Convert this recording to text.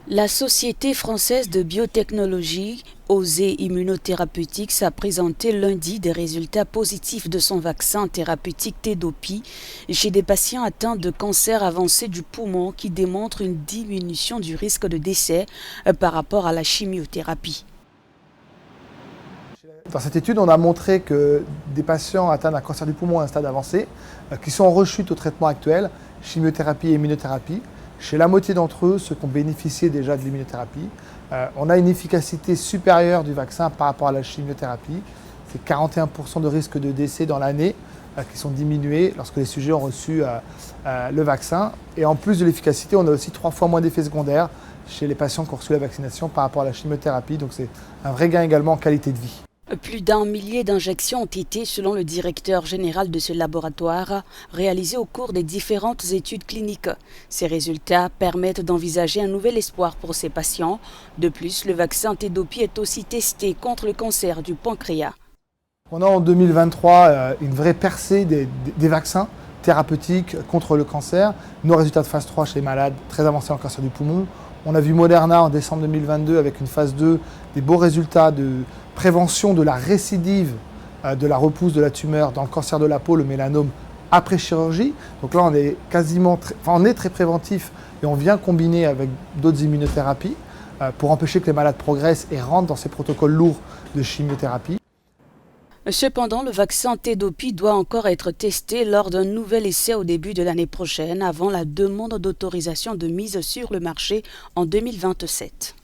La Société française de biotechnologie, Osée Immunotherapeutics, a présenté lundi des résultats positifs de son vaccin thérapeutique Tedopi chez des patients atteints de cancer avancé du poumon qui démontrent une diminution du risque de décès par rapport à la chimiothérapie. Dans cette étude, on a montré que des patients atteints d'un cancer du poumon à un stade avancé, qui sont en rechute au traitement actuel, chimiothérapie et immunothérapie, chez la moitié d'entre eux, ceux qui ont bénéficié déjà de l'immunothérapie, on a une efficacité supérieure du vaccin par rapport à la chimiothérapie. C'est 41% de risque de décès dans l'année qui sont diminués lorsque les sujets ont reçu le vaccin. Et en plus de l'efficacité, on a aussi 3 fois moins d'effets secondaires chez les patients qui ont reçu la vaccination par rapport à la chimiothérapie. Donc c'est un vrai gain également en qualité de vie. Plus d'1 millier d'injections ont été, selon le directeur général de ce laboratoire, réalisées au cours des différentes études cliniques. Ces résultats permettent d'envisager un nouvel espoir pour ces patients. De plus, le vaccin Tedopi est aussi testé contre le cancer du pancréas. On a en 2023 une vraie percée des vaccins thérapeutiques contre le cancer. Nos résultats de phase 3 chez les malades très avancés en cancer du poumon. On a vu Moderna en décembre 2022 avec une phase 2, des beaux résultats de prévention de la récidive de la repousse de la tumeur dans le cancer de la peau, le mélanome, après chirurgie. Donc là, on est on est très préventif et on vient combiner avec d'autres immunothérapies pour empêcher que les malades progressent et rentrent dans ces protocoles lourds de chimiothérapie. Cependant, le vaccin Tedopi doit encore être testé lors d'un nouvel essai au début de l'année prochaine, avant la demande d'autorisation de mise sur le marché en 2027.